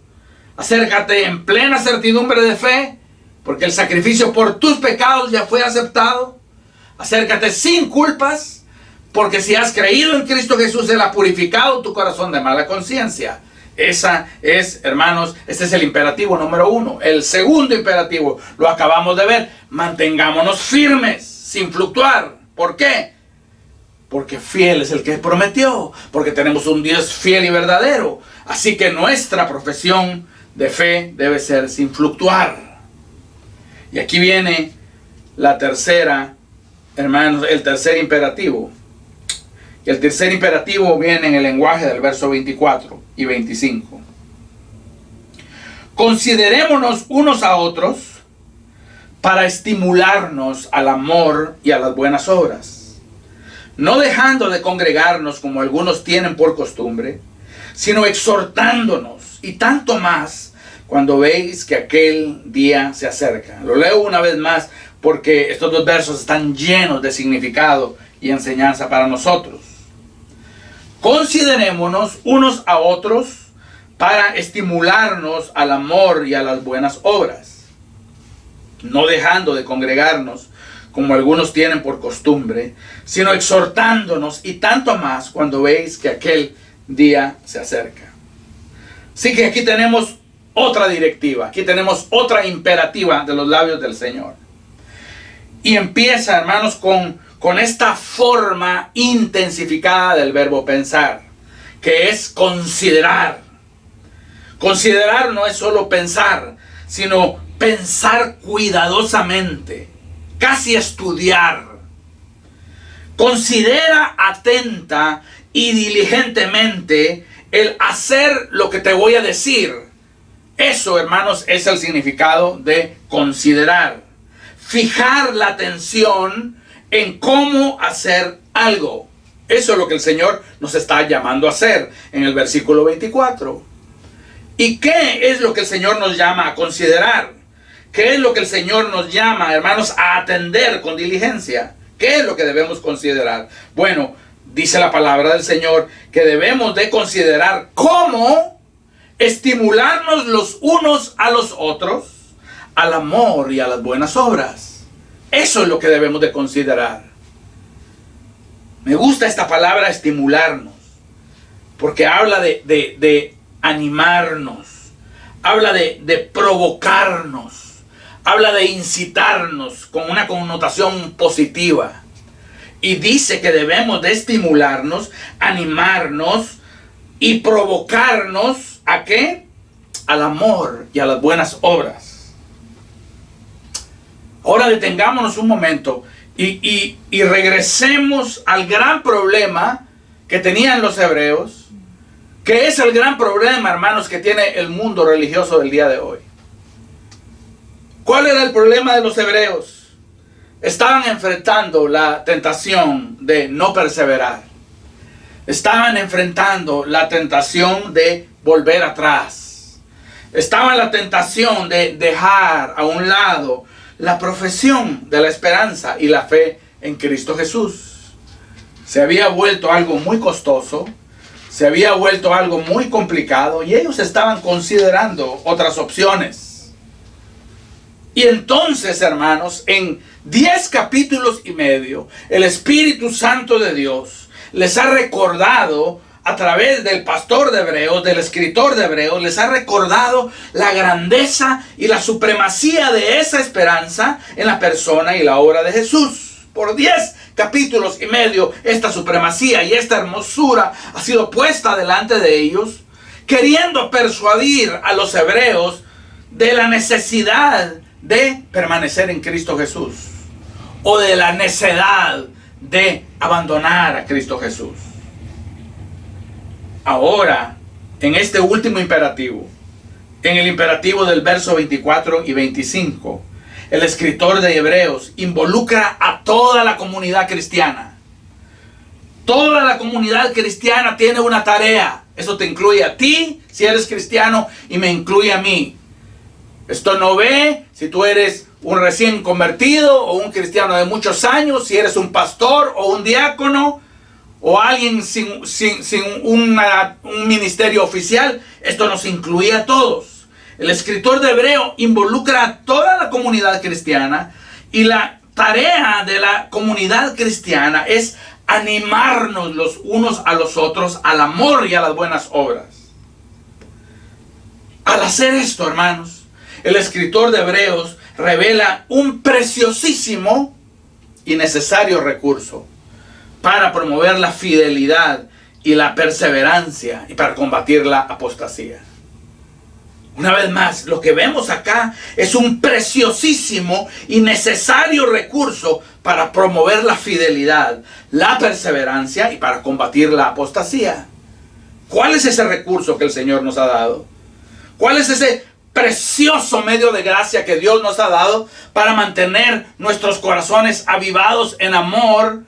Acércate en plena certidumbre de fe, porque el sacrificio por tus pecados ya fue aceptado. Acércate sin culpas, porque si has creído en Cristo Jesús, Él ha purificado tu corazón de mala conciencia. Esa es, hermanos, este es el imperativo número 1. El segundo imperativo, lo acabamos de ver. Mantengámonos firmes, sin fluctuar. ¿Por qué? Porque fiel es el que prometió. Porque tenemos un Dios fiel y verdadero. Así que nuestra profesión de fe debe ser sin fluctuar. Y aquí viene la tercera, hermanos, el tercer imperativo. Y el tercer imperativo viene en el lenguaje del verso 24 y 25. Considerémonos unos a otros para estimularnos al amor y a las buenas obras, no dejando de congregarnos como algunos tienen por costumbre, sino exhortándonos, y tanto más cuando veis que aquel día se acerca. Lo leo una vez más porque estos dos versos están llenos de significado y enseñanza para nosotros. Considerémonos unos a otros para estimularnos al amor y a las buenas obras, no dejando de congregarnos como algunos tienen por costumbre, sino exhortándonos, y tanto más cuando veis que aquel día se acerca. Así que aquí tenemos otra directiva, aquí tenemos otra imperativa de los labios del Señor. Y empieza, hermanos, con esta forma intensificada del verbo pensar, que es considerar. Considerar no es solo pensar, sino pensar cuidadosamente, casi estudiar. Considera atenta y diligentemente el hacer lo que te voy a decir. Eso, hermanos, es el significado de considerar. Fijar la atención en cómo hacer algo. Eso es lo que el Señor nos está llamando a hacer en el versículo 24. ¿Y qué es lo que el Señor nos llama a considerar? ¿Qué es lo que el Señor nos llama, hermanos, a atender con diligencia? ¿Qué es lo que debemos considerar? Bueno, dice la palabra del Señor que debemos de considerar cómo estimularnos los unos a los otros al amor y a las buenas obras. Eso es lo que debemos de considerar. Me gusta esta palabra estimularnos, porque habla de animarnos, habla de provocarnos, habla de incitarnos con una connotación positiva. Y dice que debemos de estimularnos, animarnos y provocarnos ¿a qué? Al amor y a las buenas obras. Ahora detengámonos un momento y regresemos al gran problema que tenían los hebreos, que es el gran problema, hermanos, que tiene el mundo religioso del día de hoy. ¿Cuál era el problema de los hebreos? Estaban enfrentando la tentación de no perseverar. Estaban enfrentando la tentación de volver atrás. Estaban la tentación de dejar a un lado la profesión de la esperanza y la fe en Cristo Jesús. Se había vuelto algo muy costoso, se había vuelto algo muy complicado, y ellos estaban considerando otras opciones. Y entonces, hermanos, en 10 capítulos y medio, el Espíritu Santo de Dios les ha recordado, a través del pastor de Hebreos, del escritor de Hebreos, les ha recordado la grandeza y la supremacía de esa esperanza en la persona y la obra de Jesús. Por 10 capítulos y medio, esta supremacía y esta hermosura ha sido puesta delante de ellos, queriendo persuadir a los hebreos de la necesidad de permanecer en Cristo Jesús, o de la necedad de abandonar a Cristo Jesús. Ahora, en este último imperativo, en el imperativo del verso 24 y 25, el escritor de Hebreos involucra a toda la comunidad cristiana. Toda la comunidad cristiana tiene una tarea. Eso te incluye a ti, si eres cristiano, y me incluye a mí. Esto no ve si tú eres un recién convertido o un cristiano de muchos años, si eres un pastor o un diácono, o alguien sin un ministerio oficial. Esto nos incluye a todos. El escritor de Hebreo involucra a toda la comunidad cristiana, y la tarea de la comunidad cristiana es animarnos los unos a los otros al amor y a las buenas obras. Al hacer esto, hermanos, el escritor de Hebreos revela un preciosísimo y necesario recurso para promover la fidelidad y la perseverancia y para combatir la apostasía. Una vez más, lo que vemos acá es un preciosísimo y necesario recurso para promover la fidelidad, la perseverancia y para combatir la apostasía. ¿Cuál es ese recurso que el Señor nos ha dado? ¿Cuál es ese precioso medio de gracia que Dios nos ha dado para mantener nuestros corazones avivados en amor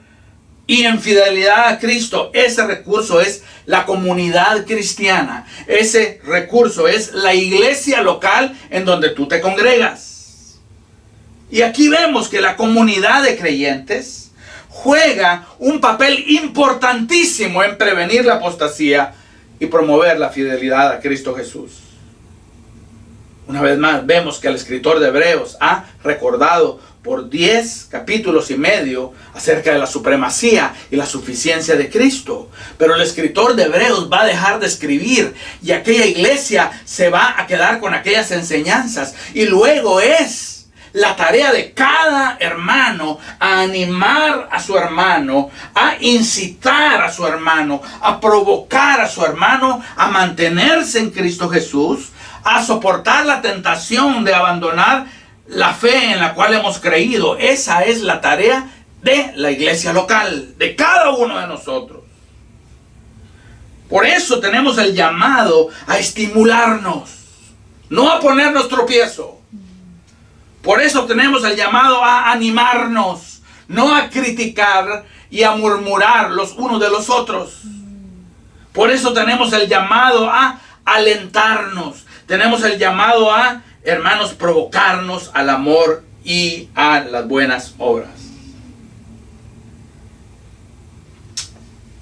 y en fidelidad a Cristo? Ese recurso es la comunidad cristiana. Ese recurso es la iglesia local en donde tú te congregas. Y aquí vemos que la comunidad de creyentes juega un papel importantísimo en prevenir la apostasía y promover la fidelidad a Cristo Jesús. Una vez más, vemos que el escritor de Hebreos ha recordado por 10 capítulos y medio acerca de la supremacía y la suficiencia de Cristo. Pero el escritor de Hebreos va a dejar de escribir y aquella iglesia se va a quedar con aquellas enseñanzas. Y luego es la tarea de cada hermano a animar a su hermano, a incitar a su hermano, a provocar a su hermano a mantenerse en Cristo Jesús, a soportar la tentación de abandonar la fe en la cual hemos creído. Esa es la tarea de la iglesia local, de cada uno de nosotros. Por eso tenemos el llamado a estimularnos, no a ponernos tropiezo. Por eso tenemos el llamado a animarnos, no a criticar y a murmurar los unos de los otros. Por eso tenemos el llamado a alentarnos. Tenemos el llamado a, hermanos, provocarnos al amor y a las buenas obras.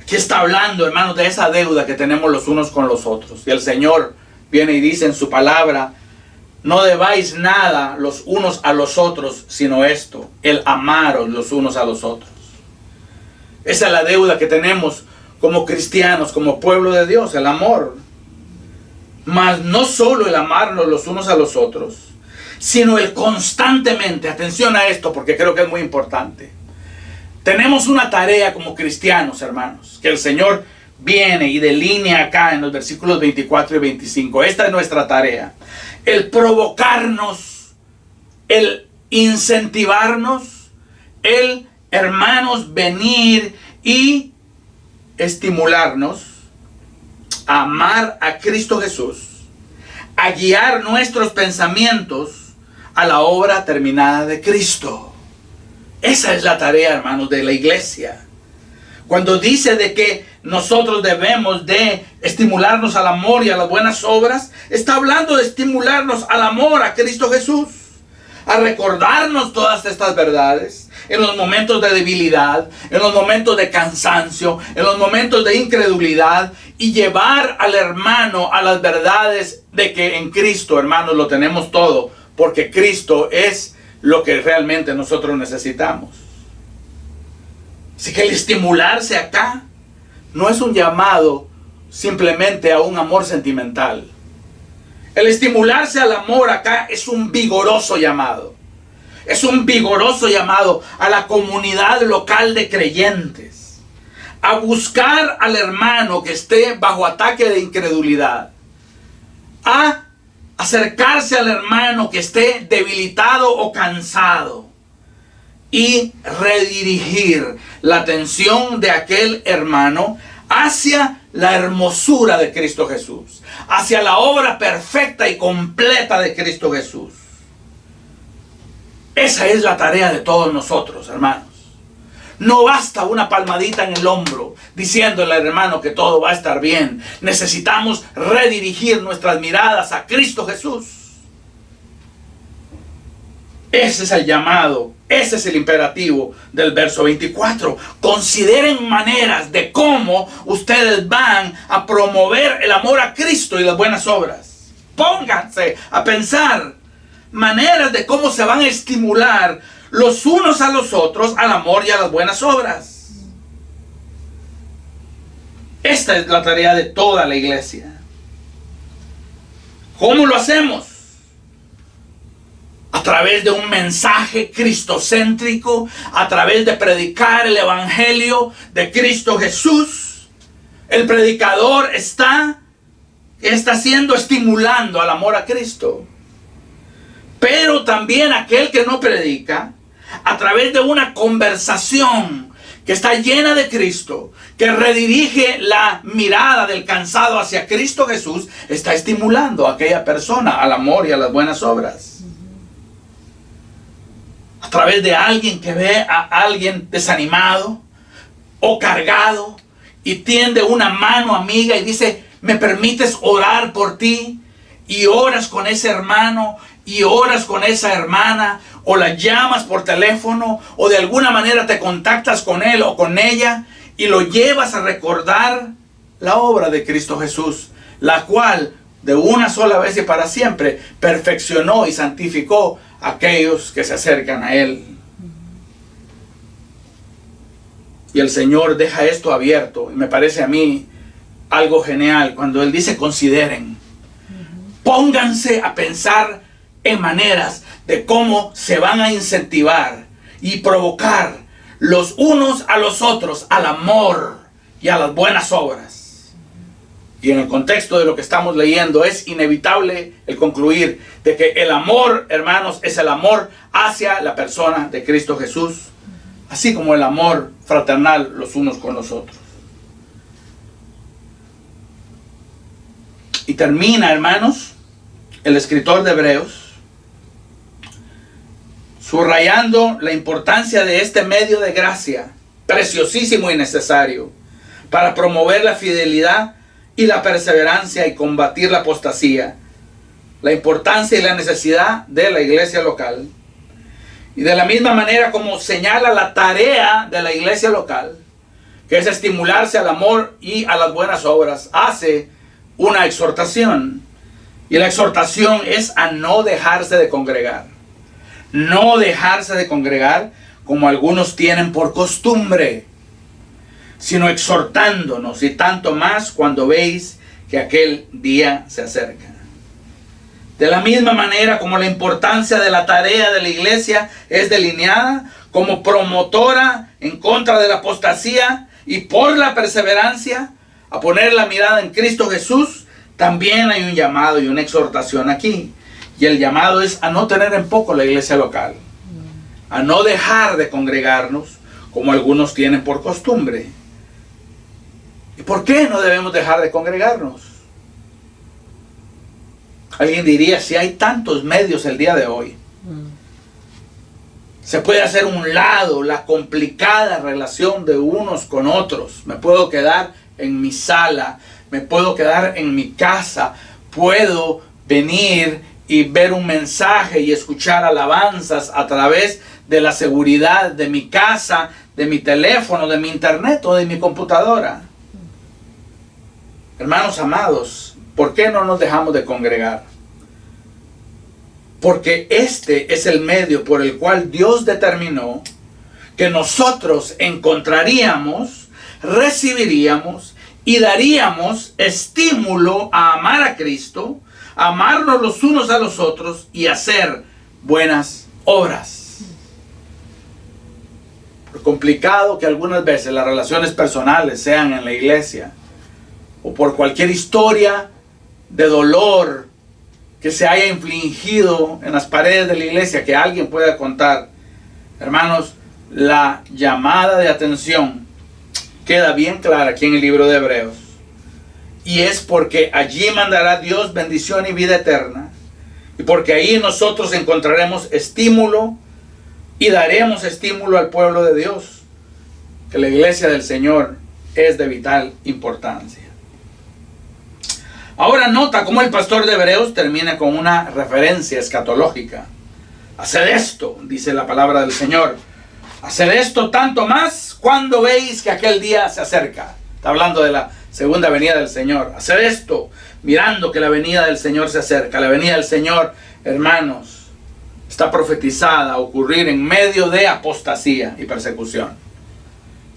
Aquí está hablando, hermanos, de esa deuda que tenemos los unos con los otros. Y el Señor viene y dice en su palabra: no debáis nada los unos a los otros, sino esto, el amaros los unos a los otros. Esa es la deuda que tenemos como cristianos, como pueblo de Dios, el amor. Mas no solo el amarnos los unos a los otros, sino el constantemente, atención a esto porque creo que es muy importante. Tenemos una tarea como cristianos, hermanos, que el Señor viene y delinea acá en los versículos 24 y 25. Esta es nuestra tarea. El provocarnos, el incentivarnos, el, hermanos, venir y estimularnos a amar a Cristo Jesús, a guiar nuestros pensamientos a la obra terminada de Cristo. Esa es la tarea, hermanos, de la iglesia. Cuando dice de que nosotros debemos de estimularnos al amor y a las buenas obras, está hablando de estimularnos al amor a Cristo Jesús, a recordarnos todas estas verdades en los momentos de debilidad, en los momentos de cansancio, en los momentos de incredulidad, y llevar al hermano a las verdades de que en Cristo, hermanos, lo tenemos todo, porque Cristo es lo que realmente nosotros necesitamos. Así que el estimularse acá no es un llamado simplemente a un amor sentimental. El estimularse al amor acá es un vigoroso llamado. Es un vigoroso llamado a la comunidad local de creyentes, a buscar al hermano que esté bajo ataque de incredulidad, a acercarse al hermano que esté debilitado o cansado y redirigir la atención de aquel hermano hacia la hermosura de Cristo Jesús, hacia la obra perfecta y completa de Cristo Jesús. Esa es la tarea de todos nosotros, hermanos. No basta una palmadita en el hombro diciéndole al hermano que todo va a estar bien. Necesitamos redirigir nuestras miradas a Cristo Jesús. Ese es el llamado, ese es el imperativo del verso 24. Consideren maneras de cómo ustedes van a promover el amor a Cristo y las buenas obras. Pónganse a pensar maneras de cómo se van a estimular los unos a los otros al amor y a las buenas obras. Esta es la tarea de toda la iglesia. ¿Cómo lo hacemos? A través de un mensaje cristocéntrico, a través de predicar el evangelio de Cristo Jesús, El predicador está siendo estimulando al amor a Cristo. Pero también aquel que no predica, a través de una conversación que está llena de Cristo, que redirige la mirada del cansado hacia Cristo Jesús, está estimulando a aquella persona al amor y a las buenas obras. A través de alguien que ve a alguien desanimado o cargado y tiende una mano amiga y dice, ¿me permites orar por ti? Y oras con ese hermano y oras con esa hermana, o la llamas por teléfono, o de alguna manera te contactas con él o con ella y lo llevas a recordar la obra de Cristo Jesús, la cual de una sola vez y para siempre perfeccionó y santificó a aquellos que se acercan a él. Y el Señor deja esto abierto, y me parece a mí algo genial cuando Él dice consideren. Pónganse a pensar en maneras de cómo se van a incentivar y provocar los unos a los otros al amor y a las buenas obras. Y en el contexto de lo que estamos leyendo es inevitable el concluir de que el amor, hermanos, es el amor hacia la persona de Cristo Jesús, así como el amor fraternal los unos con los otros. Y termina, hermanos, el escritor de Hebreos subrayando la importancia de este medio de gracia, preciosísimo y necesario, para promover la fidelidad y la perseverancia y combatir la apostasía, la importancia y la necesidad de la iglesia local. Y de la misma manera como señala la tarea de la iglesia local, que es estimularse al amor y a las buenas obras, hace una exhortación. Y la exhortación es a no dejarse de congregar. No dejarse de congregar como algunos tienen por costumbre, sino exhortándonos, y tanto más cuando veis que aquel día se acerca. De la misma manera como la importancia de la tarea de la iglesia es delineada como promotora en contra de la apostasía y por la perseverancia a poner la mirada en Cristo Jesús, también hay un llamado y una exhortación aquí. Y el llamado es a no tener en poco la iglesia local, a no dejar de congregarnos como algunos tienen por costumbre. ¿Y por qué no debemos dejar de congregarnos? Alguien diría, si hay tantos medios el día de hoy, se puede hacer a un lado la complicada relación de unos con otros. Me puedo quedar en mi sala, me puedo quedar en mi casa, puedo venir y ver un mensaje y escuchar alabanzas a través de la seguridad de mi casa, de mi teléfono, de mi internet o de mi computadora. Hermanos amados, ¿por qué no nos dejamos de congregar? Porque este es el medio por el cual Dios determinó que nosotros encontraríamos, recibiríamos y daríamos estímulo a amar a Cristo, amarnos los unos a los otros y hacer buenas obras. Por complicado que algunas veces las relaciones personales sean en la iglesia, o por cualquier historia de dolor que se haya infligido en las paredes de la iglesia que alguien pueda contar, hermanos, la llamada de atención queda bien clara aquí en el libro de Hebreos. Y es porque allí mandará Dios bendición y vida eterna. Y porque ahí nosotros encontraremos estímulo y daremos estímulo al pueblo de Dios. Que la iglesia del Señor es de vital importancia. Ahora nota cómo el pastor de Hebreos termina con una referencia escatológica. Haced esto, dice la palabra del Señor. Haced esto tanto más cuando veis que aquel día se acerca. Está hablando de la segunda venida del Señor. Haced esto mirando que la venida del Señor se acerca. La venida del Señor, hermanos, está profetizada a ocurrir en medio de apostasía y persecución.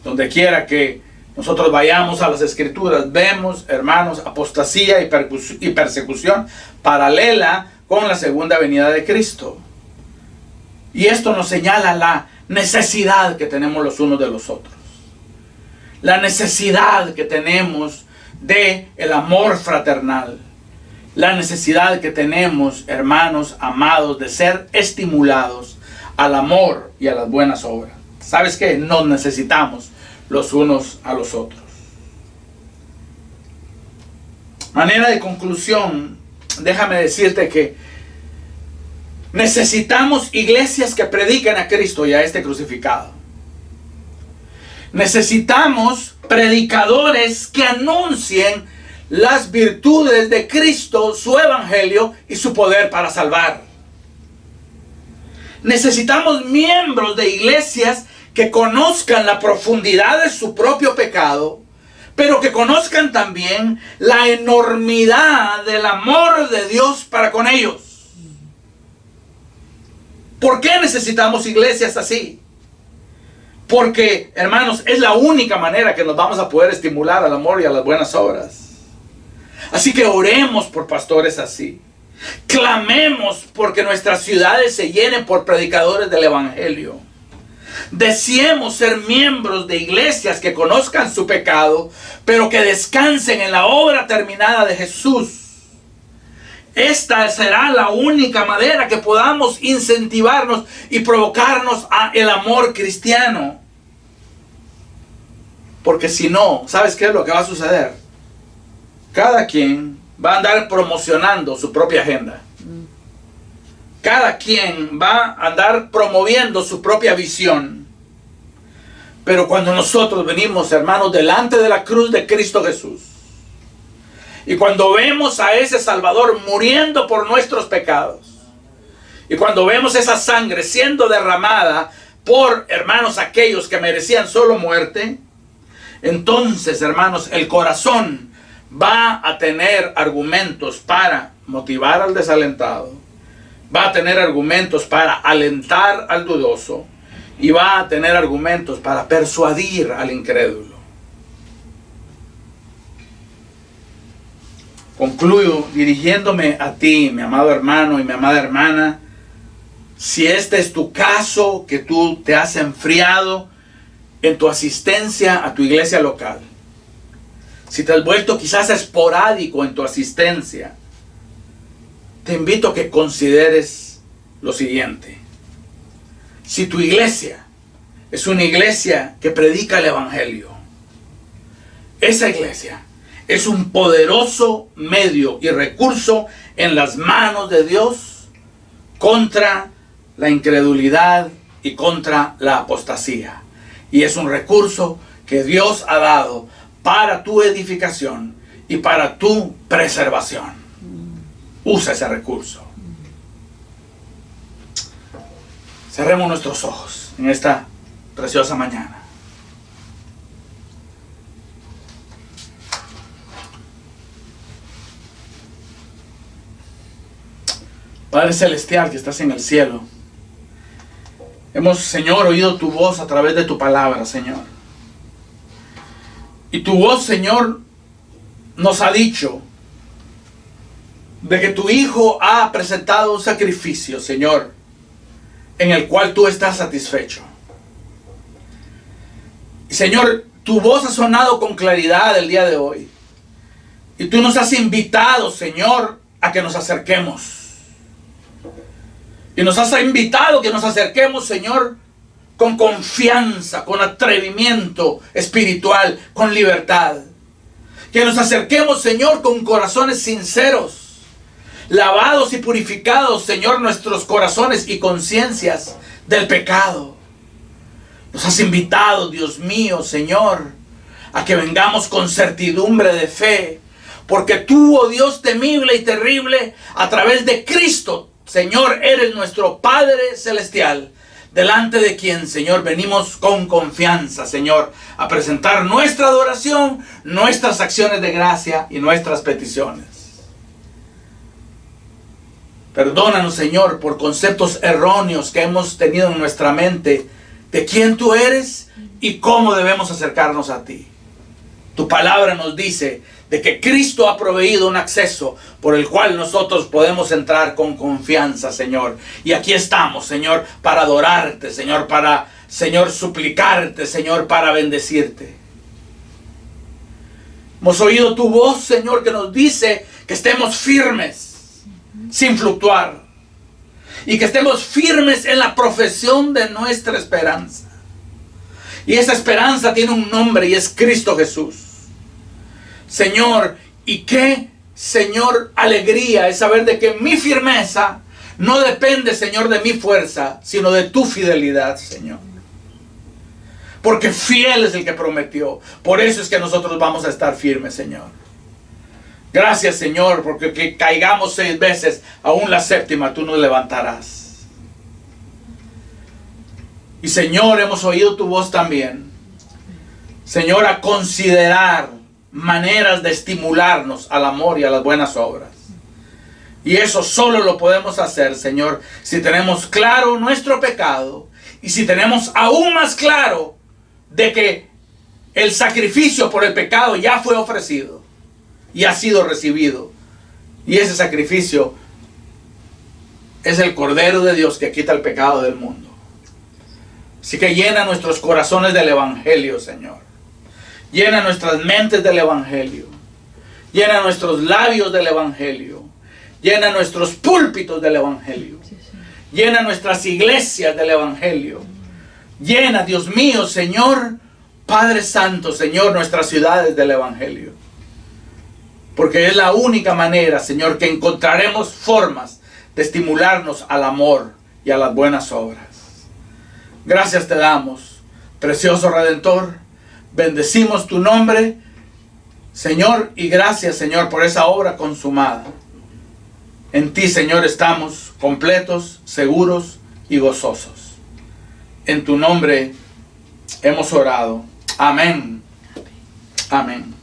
Donde quiera que nosotros vayamos a las Escrituras, vemos, hermanos, apostasía y persecución paralela con la segunda venida de Cristo. Y esto nos señala la necesidad que tenemos los unos de los otros. La necesidad que tenemos de el amor fraternal. La necesidad que tenemos, hermanos amados, de ser estimulados al amor y a las buenas obras. ¿Sabes qué? Nos necesitamos los unos a los otros. Manera de conclusión, déjame decirte que necesitamos iglesias que prediquen a Cristo y a este crucificado. Necesitamos predicadores que anuncien las virtudes de Cristo, su evangelio y su poder para salvar. Necesitamos miembros de iglesias que conozcan la profundidad de su propio pecado, pero que conozcan también la enormidad del amor de Dios para con ellos. ¿Por qué necesitamos iglesias así? Porque, hermanos, es la única manera que nos vamos a poder estimular al amor y a las buenas obras. Así que oremos por pastores así. Clamemos porque nuestras ciudades se llenen por predicadores del evangelio. Deseemos ser miembros de iglesias que conozcan su pecado, pero que descansen en la obra terminada de Jesús. Esta será la única manera que podamos incentivarnos y provocarnos a el amor cristiano. Porque si no, ¿sabes qué es lo que va a suceder? Cada quien va a andar promocionando su propia agenda. Cada quien va a andar promoviendo su propia visión. Pero cuando nosotros venimos, hermanos, delante de la cruz de Cristo Jesús, y cuando vemos a ese Salvador muriendo por nuestros pecados, y cuando vemos esa sangre siendo derramada por, hermanos, aquellos que merecían solo muerte, entonces, hermanos, el corazón va a tener argumentos para motivar al desalentado, va a tener argumentos para alentar al dudoso, y va a tener argumentos para persuadir al incrédulo. Concluyo dirigiéndome a ti, mi amado hermano y mi amada hermana. Si este es tu caso, que tú te has enfriado en tu asistencia a tu iglesia local, si te has vuelto quizás esporádico en tu asistencia, te invito a que consideres lo siguiente. Si tu iglesia es una iglesia que predica el evangelio, esa iglesia es un poderoso medio y recurso en las manos de Dios contra la incredulidad y contra la apostasía. Y es un recurso que Dios ha dado para tu edificación y para tu preservación. Usa ese recurso. Cerremos nuestros ojos en esta preciosa mañana. Padre Celestial que estás en el cielo, hemos, Señor, oído tu voz a través de tu palabra, Señor. Y tu voz, Señor, nos ha dicho de que tu Hijo ha presentado un sacrificio, Señor, en el cual tú estás satisfecho. Y, Señor, tu voz ha sonado con claridad el día de hoy. Y tú nos has invitado, Señor, a que nos acerquemos. Y nos has invitado que nos acerquemos, Señor, con confianza, con atrevimiento espiritual, con libertad. Que nos acerquemos, Señor, con corazones sinceros, lavados y purificados, Señor, nuestros corazones y conciencias del pecado. Nos has invitado, Dios mío, Señor, a que vengamos con certidumbre de fe, porque tú, oh Dios temible y terrible, a través de Cristo, Señor, eres nuestro Padre Celestial, delante de quien, Señor, venimos con confianza, Señor, a presentar nuestra adoración, nuestras acciones de gracia y nuestras peticiones. Perdónanos, Señor, por conceptos erróneos que hemos tenido en nuestra mente de quién tú eres y cómo debemos acercarnos a ti. Tu palabra nos dice de que Cristo ha proveído un acceso por el cual nosotros podemos entrar con confianza, Señor. Y aquí estamos, Señor, para adorarte, Señor, para, Señor, suplicarte, Señor, para bendecirte. Hemos oído tu voz, Señor, que nos dice que estemos firmes, sin fluctuar. Y que estemos firmes en la profesión de nuestra esperanza. Y esa esperanza tiene un nombre y es Cristo Jesús. Señor, y qué, Señor, alegría es saber de que mi firmeza no depende, Señor, de mi fuerza, sino de tu fidelidad, Señor. Porque fiel es el que prometió. Por eso es que nosotros vamos a estar firmes, Señor. Gracias, Señor, porque que caigamos 6 veces, aún la 7ª tú nos levantarás. Y Señor, hemos oído tu voz también, Señor, a considerar maneras de estimularnos al amor y a las buenas obras. Y eso solo lo podemos hacer, Señor, si tenemos claro nuestro pecado y si tenemos aún más claro de que el sacrificio por el pecado ya fue ofrecido y ha sido recibido. Y ese sacrificio es el Cordero de Dios que quita el pecado del mundo. Así que llena nuestros corazones del Evangelio, Señor. Llena nuestras mentes del Evangelio. Llena nuestros labios del Evangelio. Llena nuestros púlpitos del Evangelio. Llena nuestras iglesias del Evangelio. Llena, Dios mío, Señor, Padre Santo, Señor, nuestras ciudades del Evangelio. Porque es la única manera, Señor, que encontraremos formas de estimularnos al amor y a las buenas obras. Gracias te damos, precioso Redentor. Bendecimos tu nombre, Señor, y gracias, Señor, por esa obra consumada. En ti, Señor, estamos completos, seguros y gozosos. En tu nombre hemos orado. Amén. Amén.